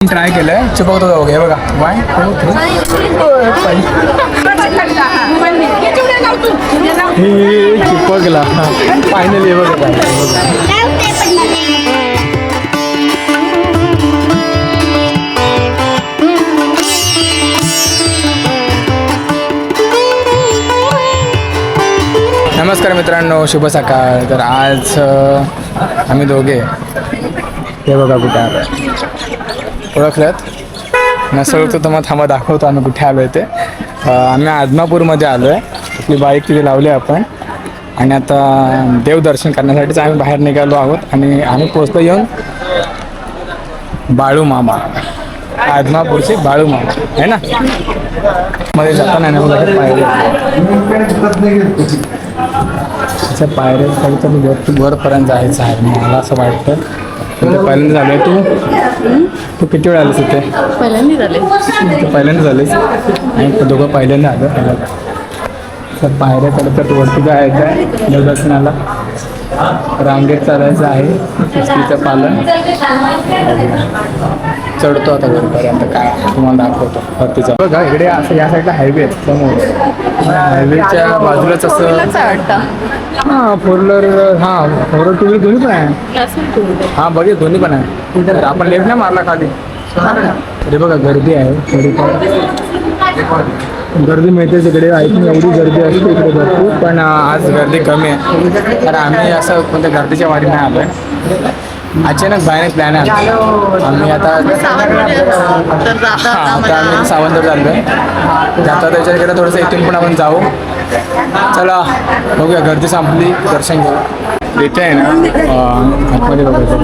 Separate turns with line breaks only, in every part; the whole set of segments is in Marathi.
ट्राय केलंय चिपकतो जाऊ हे बघा 1 2 3 हे चिपकला फायनली बघा काय नमस्कार मित्रांनो, शुभ सकाळ. तर आज आम्ही दोघे हे बघा कुठे आलो ओळखल्यात नसल तर तुम्हाला थांबा दाखवतो आम्ही कुठे आलो आहे ते. आम्ही आदमापूरमध्ये आलो आहे. आपली बाईक तिथे लावली आपण आणि आता देवदर्शन करण्यासाठीच आम्ही बाहेर निघालो आहोत आणि आम्ही पोचलो येऊन बाळू मामा, आदमापूरचे बाळू मामा आहे ना. मध्ये जाताना पायऱ्या वरपर्यंत जायचं आहे मला असं वाटतं. पहिल्यांदा झालं तू किती वेळ आलीस इथे? पहिल्यांदा झालीस आणि दोघं पहिल्यांदा आलं. तर पायऱ्या चढत वरती जायचं आहे देवदर्शनाला. रांगेत चालायचं आहे शिस्तीचं पालन. चढतो आता वरपर्यंत काय तुम्हाला दाखवतो वरतीचा. बघा इकडे असं या साईडला हायवे आहे समोर. हायवेच्या बाजूलाच असं हां फोर व्हीलर हां फोर व्हीलर टू व्हीलर दोन्ही पण आहे. हां बघे दोन्ही पण आहे. तर आपण लेफ्ट नाही मारला खाली. अरे बघा गर्दी आहे थोडीफार. गर्दी मिळते तिकडे. आय थिंक एवढी गर्दी असते इकडे भरपूर, पण आज गर्दी कमी आहे कारण आम्ही असं कोणत्या गर्दीच्या वाडी नाही आलो आहे. अचानक बाहेर प्लॅन आहे आम्ही आता आम्ही सावंतवाडी चाललो आहे. जाता त्याच्याकडे थोडंसं इथून पण आपण जाऊ. चला बघूया गर्दी संपली दर्शन घेऊ. इथे आहे ना आतमध्ये बघायचं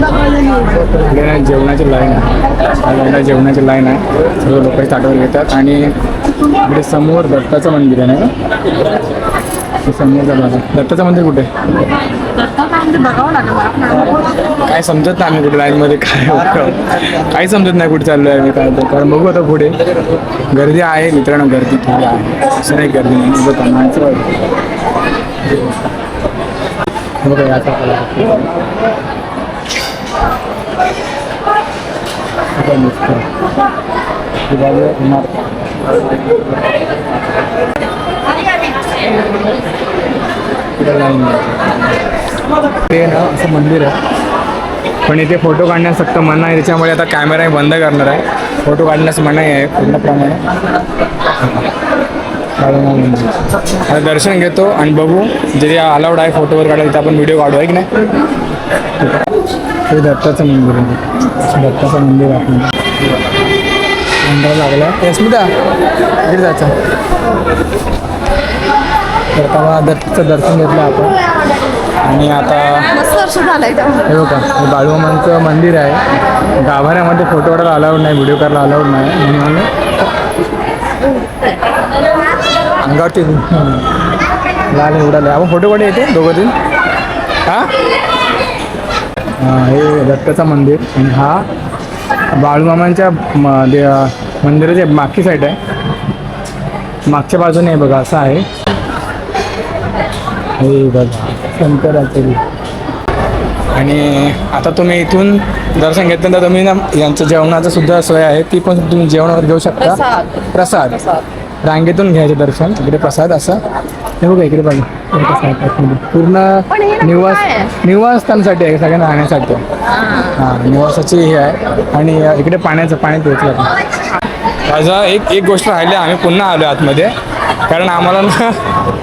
इकडे ना जेवणाची लाईन आहे. जेवणाची लाईन आहे. सर्व लोक ताटावर घेतात आणि इकडे समोर दत्ताचं मंदिर आहे ना. समोरचा बघा दत्ताचं मंदिर कुठे काय समजत नाही. आम्ही कुठे लाईनमध्ये काही समजत नाही कुठे चाललो आहे आम्ही काय. कारण बघू आता पुढे गर्दी आहे मित्रांनो. गर्दी थोडी आहे असं नाही गर्दी नाही बघा माणसं बघा याचा ते ना असं मंदिर आहे पण इथे फोटो काढण्यास फक्त मनाई आहे. त्याच्यामुळे आता कॅमेरा बंद करणार आहे. फोटो काढण्यास मनाई आहे पूर्णप्रमाणे. आता दर्शन घेतो आणि बघू जे अलाउड आहे फोटोवर काढायला तिथं आपण व्हिडिओ काढू आहे की नाही. हे दत्ताचं मंदिर आहे. दत्ताचं मंदिर आहे मंदिर लागला स्मिता इकडे जायचं. तर आता दत्ताचं दर्शन घेतलं आपण आणि आता हे बघा हे बाळूमामांचं मंदिर आहे. गाभाऱ्यामध्ये फोटो काढायला अलाउड नाही, व्हिडिओ करायला अलाउड नाही म्हणून अंगावरती लाल उडाले. आपण फोटो काढू येते दोघं तीन. हे दत्ताचं मंदिर आणि हा बाळूमामांच्या मंदिराची मागची साईड आहे. मागच्या बाजूने बघा असं आहे. हे बघा शंकराचं. आणि आता तुम्ही इथून दर्शन घेतल्यानंतर तुम्ही ना यांचं जेवणाचं सुद्धा सोय आहे ती पण तुम्ही जेवणावर घेऊ शकता. प्रसाद रांगेतून घ्यायचं दर्शन. इकडे प्रसाद असं हे बघा इकडे बघा पूर्ण निवासस्थानासाठी आहे सगळ्यांना राहण्यासाठी. हां निवासाची हे आहे आणि इकडे पाणी पोहोचलं. माझा एक गोष्ट राहिली. आम्ही पुन्हा आलो आतमध्ये कारण आम्हाला ना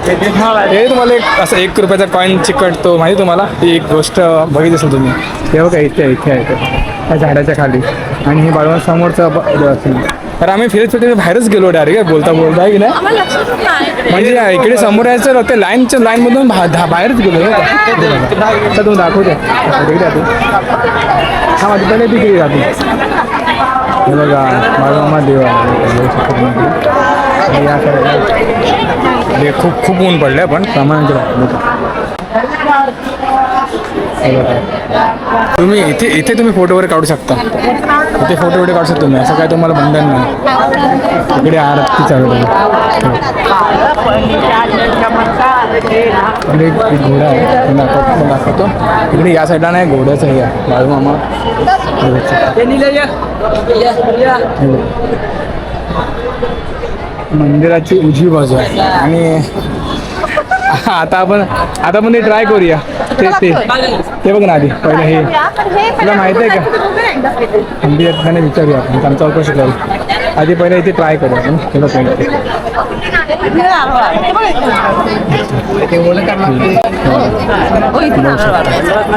हे तुम्हाला एक असं 1 रुपयाचा कॉईन चिकटतो माहिती तुम्हाला. ही एक गोष्ट बघितली असेल तुम्ही. हे बघा इथे आहे त्या झाडाच्या खाली आणि हे बाळूमामा समोरचं असेल. तर आम्ही फिरत बाहेरच गेलो डायरेक्ट बोलता आहे की नाही. म्हणजे इकडे समोर यायचं ते लाईनमधून बाहेरच गेलो. तर तुम्ही दाखवते हा माझी पहिले तिकडे जाते. हे बघा बाळूमामा देव या साईडला खूप ऊन पडलं पण प्रमाणात तुम्ही इथे तुम्ही फोटो वगैरे काढू शकता. इथे फोटो वगैरे काढू शकता तुम्ही, असं काय तुम्हाला बंधन नाही. इकडे आरती चालू आहे. इकडे एक घोडा आहे, दाखवतो. इकडे या साईडला नाही, घोड्याचं हे आहे बाळू मामा. मंदिराची उजवी बाजू आहे. आणि आता आपण ते ट्राय करूया. ते बघ ना आधी पहिलं हे तुला माहिती आहे का? हिंदी त्यांना विचारूया आपण, त्यांचा चौकशी करू. आधी पहिलं इथे ट्राय करू आपण.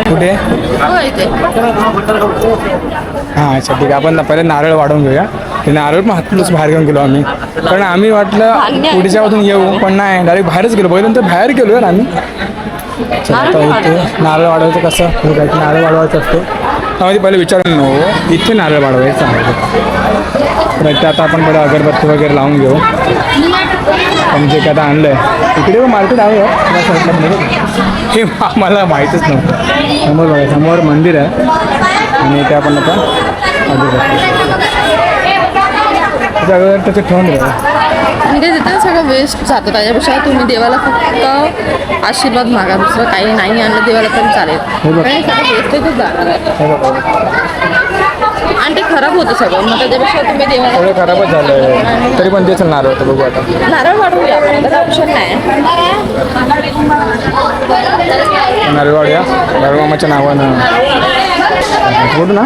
कुठे? हां अच्छा ठीक आहे. आपण पहिले नारळ वाढवून घेऊया. ते नारळ पण हातूनच बाहेर घेऊन गेलो आम्ही, कारण आम्ही वाटलं पुढच्यामधून येऊ, पण नाही डायरेक्ट बाहेरच गेलो. पहिल्यांतर बाहेर गेलो यार आम्ही. आता इथे नारळ वाढवायचं कसं? हे काय नारळ वाढवायचं असतो त्यामध्ये पहिले विचारून नको इथे नारळ वाढवायचं आहे. तर आता आपण बरं अगरबत्ती वगैरे लावून घेऊ. पण जे काय आता आणलं आहे इकडे पण मार्केट आहे या साईडला, हे मला माहीतच नव्हतं. समोर बघा, समोर मंदिर आहे आणि ते आपण आता अगरबत्ती त्याचं ठेवून द्या.
म्हणजे तिथे सगळं वेस्ट जातं, त्याच्यापेक्षा तुम्ही देवाला फक्त आशीर्वाद मागा, दुसरं काही नाही आणलं देवाला तरी चालेल. सगळं वेस्टेजच जाणार आहे आणि ते खराब होतं सगळं. मग त्याच्यापेक्षा तुम्ही देवाला
सगळं खराबच झालं तरी पण तेच नारळ होतं. बघू आता
नारळ वाढवूया, त्याचा ऑप्शन नाही.
नारळ वाढूया बाळू मामाच्या नावानं. बोलू ना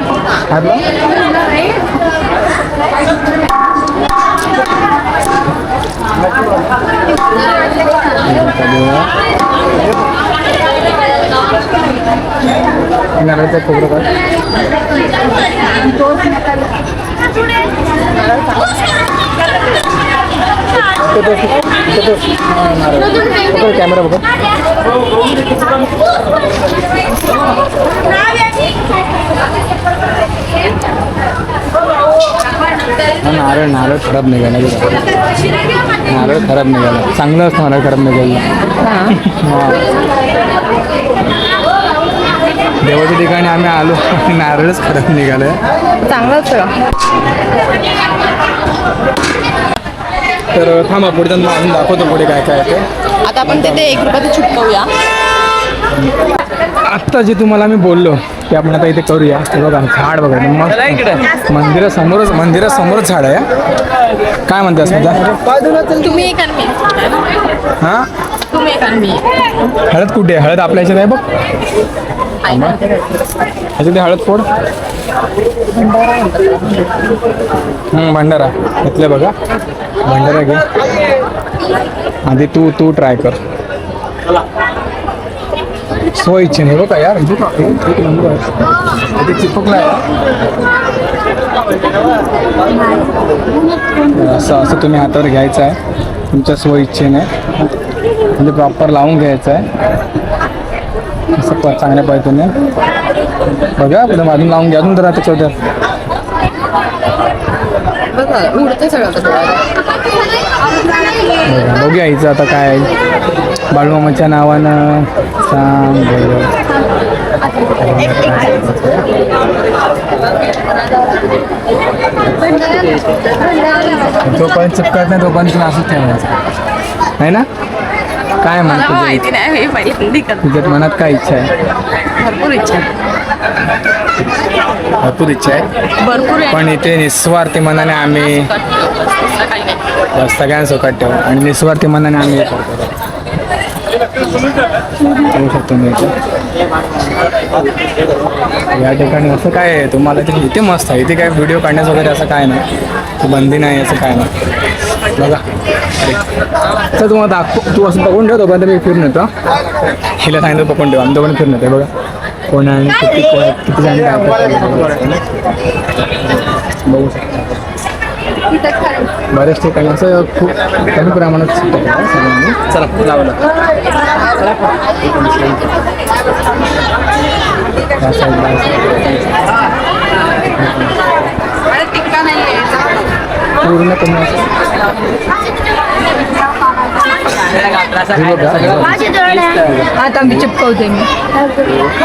नारळाचं खोबरं काय कॅमेरा बघा. नारळ खराब निघाला. नारळ खराब निघाला, चांगलं असतं नारळ खराब निघाला. देवाच्या ठिकाणी आम्ही आलो, नारळच खराब निघालं.
चांगलंच.
तर थांबा पुढे अजून दाखवतो पुढे काय काय ते.
आता आपण तिथे 1 रुपयाचं चिटकवूया.
आत्ता जे तुम्हाला मी बोललो ते आपण आता इथे करूया. ते बघा झाड बघा मग मंदिरासमोरच झाड आहे. काय म्हणतात सध्या
तुम्ही एक आणि मी.
हां
तुम्ही एक आणि मी.
हळद कुठे आहे? हळद आपल्या ह्याच्यात आहे बघ. ह्याच्यात हळद फोड. भंडारा घेतलं बघा. भंडारा घे आधी. तू ट्राय कर. सो इच्छे नाही बघा यार. एक नंबर इथे चिपकला आहे. असं तुम्ही हातावर घ्यायचं आहे तुमच्या सो इच्छेने, म्हणजे प्रॉपर लावून घ्यायचं आहे असं चांगल्या पद्धतीने. बघा पुढे अजून लावून घ्या. अजून तर आता छोट्या बघूया हिचं आता काय. बाळू मामाच्या नावानं सांग. जोपर्यंत चिपकत नाही तोपर्यंत असंच ठेवायचं आहे ना. काय म्हणतो तुझ्यात मनात काय इच्छा आहे?
भरपूर इच्छा आहे.
पण इथे निस्वार्थी मनाने आम्ही सगळ्यांसोबत ठेवू आणि निस्वार्थी मनाने आम्ही होऊ शकतो. मी या ठिकाणी असं काय आहे तुम्हाला इथे मस्त आहे. इथे काय व्हिडिओ काढण्यास वगैरे असं काय नाही, बंदी नाही असं काय नाही. बघा तर तुम्हाला तू असं बघून ठेव. तोपर्यंत मी फिरून येतो. हिला सांगितलं पकडून ठेव. आम्ही दोघांनी फिरून येतो. बघा कोण आहे किती जण बघू शकता. बरेच ठिकाणी असं खूप कमी प्रमाणात सगळ्यांनी. चला लावलं पूर्ण कमी हे बघा.
आता मी चिपकवते मी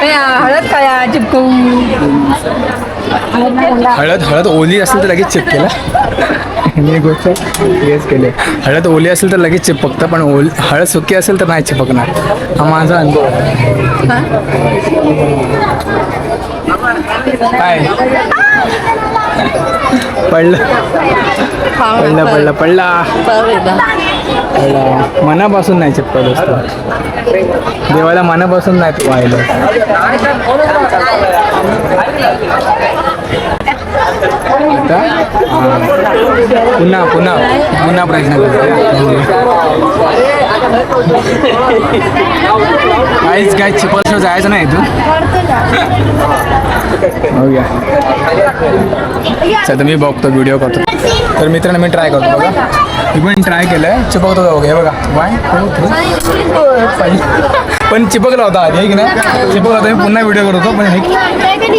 हळद काय चिपकवू
हळद ओली असेल तर लगेच चिपकेला. मी गोष्ट हेच केले. हळद ओली असेल तर लगेच चिपकतं, पण हळद सुकी असेल तर नाही चिपकणार. हा माझा अनुभव आहे. काय पडलं पडलं पडलं पडला पडला. मनापासून नाही चिपकत असतं देवाला, मनापासून नाही व्हायला. आता पुन्हा पुन्हा पुन्हा प्रयत्न करतो. काहीच काय चिपळशिवाय जायचं नाही इथून. हो गया. चल मी बघतो, व्हिडिओ करतो. तर मित्रांनो मी ट्राय करतो बघा. मी पण ट्राय केलं आहे, चिपकतो बघा. हे बघा वाय पण चिपकला होता आधी, हे की नाही चिपकला होता. मी पुन्हा व्हिडिओ करतो, पण हे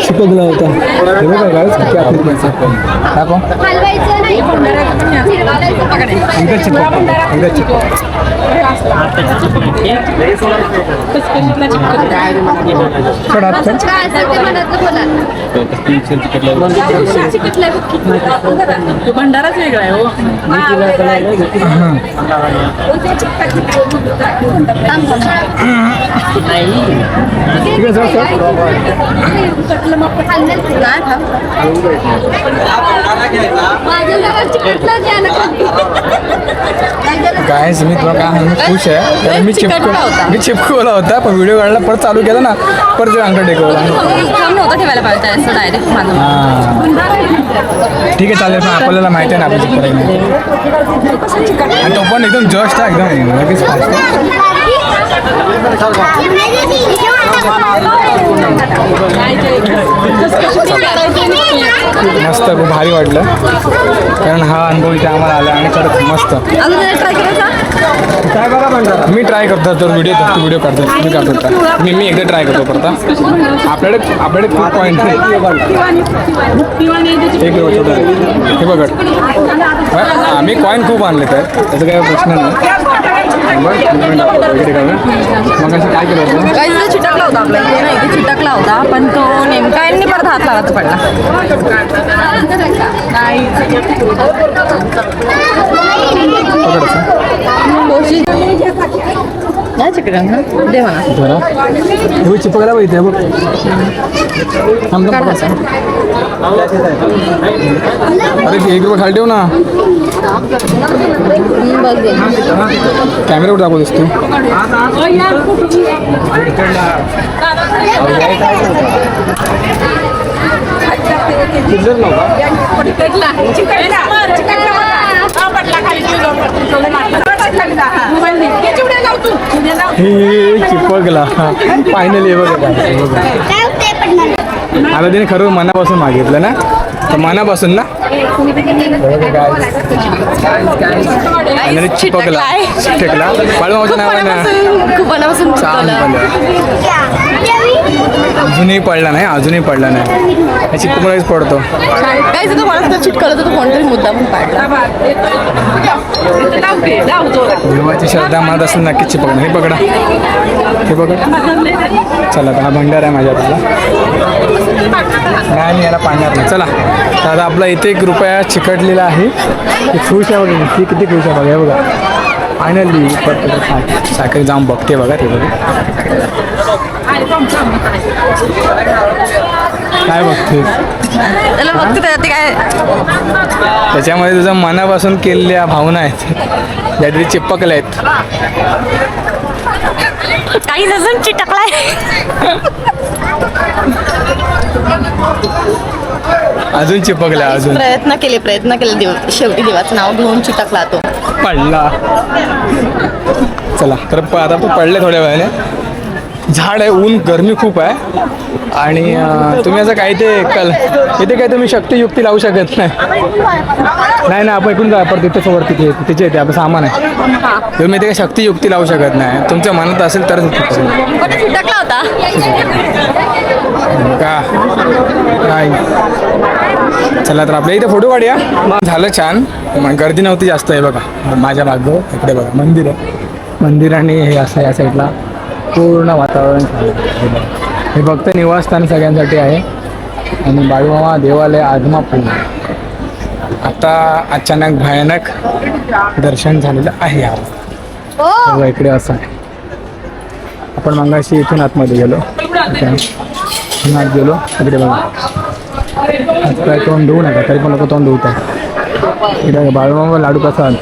चिपकला होता. हे बघा काय दाखव. एकदा चिपक एकदा चिपक.
भंडाराच वेगळा आहे हो.
गायस मी तुला काय म्हणून खुश आहे, कारण मी चिपकवला होता, पण व्हिडिओ काढला परत चालू केला ना, परत ते अंगठा टेकवला.
नव्हता ठेवायला पाहिजे असं डायरेक्ट माझं.
ठीक आहे चालेल, पण आपल्याला माहिती आहे ना आपण चिपकायला नाही. आणि तो पण एकदम जस्ट आहे, एकदम लगेच मस्त खूप भारी वाटलं, कारण हा अनुभव इथे आम्हाला आला आणि खरंच मस्त. मी ट्राय करतो तर व्हिडिओ करतो मी करतो. मी एकदा ट्राय करतो परत. आपल्याकडे खूप पॉईंट आहे. हे बघ आम्ही कॉईन खूप आणले तर त्याचा काही प्रश्न नाही. मग असं काय केलं होतं,
काही चिटकला होता आपला इथे चिटकला होता, पण तो नेमका यांनी परत हात लावायचा पडला. नाही चिकटन दे म्हणा.
हे चिपकायला पाहिजे बघ. अरे 1 रुपये खाली ठेव ना. कॅमेरा कुठे दाखवतोस तू. चिपकला फायनली. बघा आता तिने खरं मनापासून मागितलं ना, तर मनापासून ना चिपकला चिपकला. बाळूमामाचं नाव आहे ना,
खूप मनापासून
अजूनही पडला नाही, अजूनही पडला नाही. चिपकूनच पडतो.
काय तो मला चिटकलं तर तो कोणतरी मुद्दा पण पाडला.
देवाची श्रद्धा मनात असेल नक्कीच चिपकणार. हे पकडा, हे पकड. चला आता हा भंडार आहे माझ्या आपला. नाही मी याला पाडणार नाही. चला तर आता आपला इथे 1 रुपया चिकटलेला आहे. खुश आहे बघा, ती किती खुश आहे बघा. हे बघा फायनली परत साखर जाऊन बघते बघा. ते बघा काय बघते
त्याला बघते ते काय,
त्याच्यामध्ये तुझं मनापासून केलेल्या भावना आहेत, ज्यातरी चिपकल्या आहेत.
काही अजून चिटकलाय.
अजून चिपकल्या अजून.
प्रयत्न केले शेवटी देवाचं नाव घेऊन चिटकला तो.
पडला. चला तर आता तो पडले थोड्या वेळाने. झाड आहे, ऊन गरमी खूप आहे, आणि तुम्ही असं काही ते इथे काही तुम्ही शक्तियुक्ती लावू शकत नाही ना. आपण इकडून जा परत तिथे समोर तिथे येते आपलं सामान आहे. तुम्ही इथे काही शक्तियुक्ती लावू शकत नाही. तुमच्या मनात असेल तरच
चिटकला होता
का काय. चला तर आपल्या इथे फोटो काढूया. झालं छान, गर्दी नव्हती जास्त. आहे बघा माझ्या मागं इकडे बघा मंदिर आहे. मंदिर आणि हे असं या साईडला पूर्ण वातावरण छान आहे. हे फक्त निवासस्थान सगळ्यांसाठी आहे. आणि बाळूमामा देवालय आदमापूर आता अचानक भयानक दर्शन झालेलं आहे यार. तेव्हा इकडे असं आहे. आपण मगाशी इथून आतमध्ये गेलो, इथून आत गेलो. इकडे बघा, आज काय तोंड धुवू नका, तरी पण लोक तोंड धुवतात. इकडे बाळूमामा लाडू प्रसाद,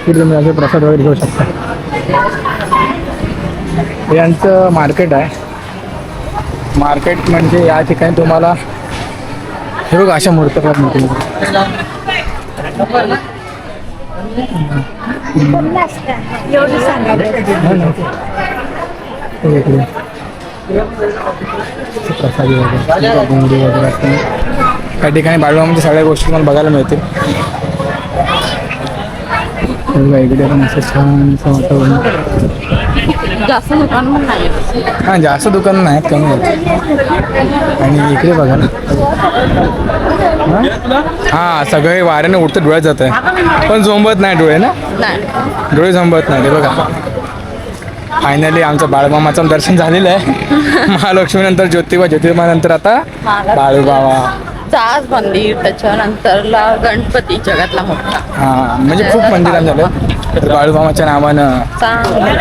तिथे तुम्ही असे प्रसाद वगैरे घेऊ शकता. हे यांचं मार्केट आहे. मार्केट म्हणजे या ठिकाणी तुम्हाला हे बघा अशा मूर्त्या फार मोठी
एवढं सांगायचं.
प्रसादी वगैरे घुंगरू वगैरे असते. त्या ठिकाणी बाळूमामाच्या सगळ्या गोष्टी तुम्हाला बघायला मिळतील. इकडे पण असं छान वातावरण.
जास्त दुकान पण नाही आहेत.
हां, जास्त दुकानं नाहीत, कमी आहेत. आणि इकडे बघा ना, हां सगळे वाऱ्याने उडतं डोळ्यात जात आहे, पण झोंबत नाही डोळे ना,
नाही
डोळे झोंबत नाही. ते बघा फायनली आमचं बाळूमामाचं दर्शन झालेलं आहे. महालक्ष्मीनंतर ज्योतिबा नंतर आता बाळूमामा.
आज मंदिर, त्याच्यानंतरला गणपती जगातला मोठा.
हां म्हणजे खूप मंदिरात झालं. तर बाळूमामाच्या नावानं
चांगलं